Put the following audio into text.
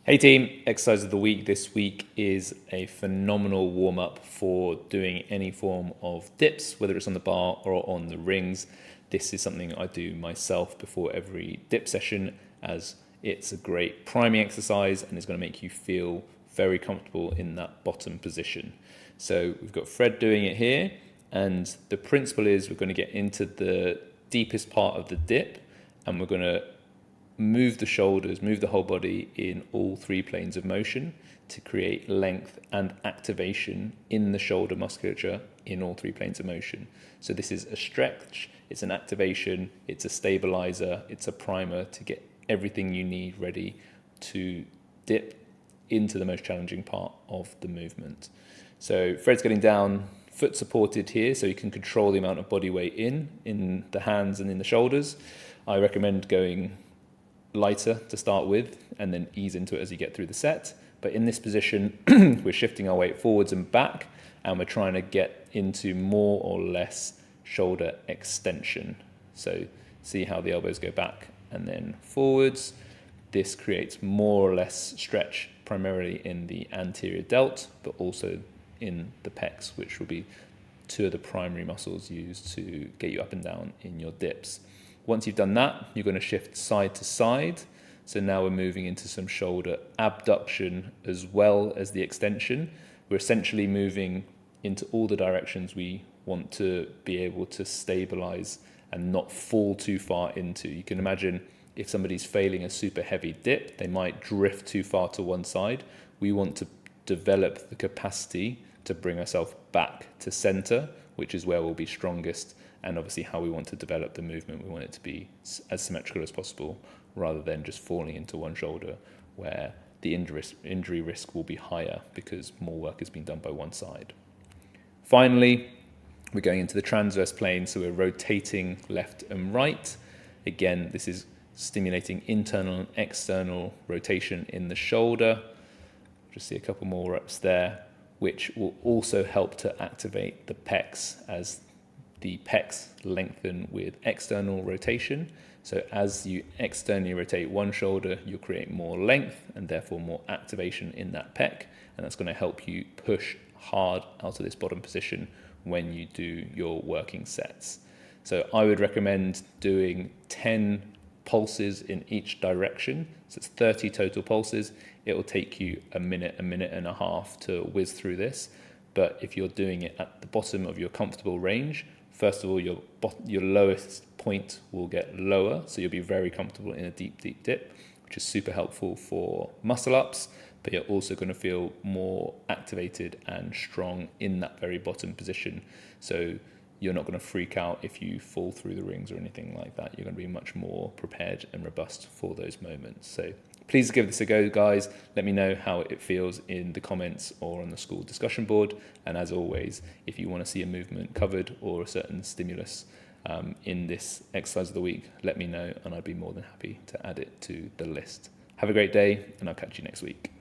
Hey team, exercise of the week this week is a phenomenal warm-up for doing any form of dips, whether it's on the bar or on the rings. This is something I do myself before every dip session, as it's a great priming exercise and it's going to make you feel very comfortable in that bottom position. So we've got Fred doing it here, and the principle is we're going to get into the deepest part of the dip and we're going to move the shoulders, move the whole body in all three planes of motion to create length and activation in the shoulder musculature in all three planes of motion. So this is a stretch, it's an activation, it's a stabilizer, it's a primer to get everything you need ready to dip into the most challenging part of the movement. So Fred's getting down, foot supported here, so you can control the amount of body weight in the hands and in the shoulders. I recommend going lighter to start with and then ease into it as you get through the set. But in this position, we're shifting our weight forwards and back, and we're trying to get into more or less shoulder extension. So see how the elbows go back and then forwards. This creates more or less stretch, primarily in the anterior delt, but also in the pecs, which will be two of the primary muscles used to get you up and down in your dips. Once you've done that, you're going to shift side to side. So now we're moving into some shoulder abduction as well as the extension. We're essentially moving into all the directions we want to be able to stabilize and not fall too far into. You can imagine if somebody's failing a super heavy dip, they might drift too far to one side. We want to develop the capacity to bring ourselves back to center, which is where we'll be strongest. And obviously how we want to develop the movement, we want it to be as symmetrical as possible rather than just falling into one shoulder where the injury risk will be higher because more work has been done by one side. Finally, we're going into the transverse plane, so we're rotating left and right. Again, this is stimulating internal and external rotation in the shoulder. Just see a couple more reps there, which will also help to activate the pecs as the pecs lengthen with external rotation. So as you externally rotate one shoulder, you'll create more length and therefore more activation in that pec. And that's going to help you push hard out of this bottom position when you do your working sets. So I would recommend doing 10 pulses in each direction. So it's 30 total pulses. It will take you a minute and a half to whiz through this. But if you're doing it at the bottom of your comfortable range, first of all, your lowest point will get lower, so you'll be very comfortable in a deep dip, which is super helpful for muscle ups, but you're also going to feel more activated and strong in that very bottom position. So you're not going to freak out if you fall through the rings or anything like that. You're going to be much more prepared and robust for those moments. So please give this a go, guys. Let me know how it feels in the comments or on the school discussion board. And as always, if you want to see a movement covered or a certain stimulus in this exercise of the week, let me know and I'd be more than happy to add it to the list. Have a great day and I'll catch you next week.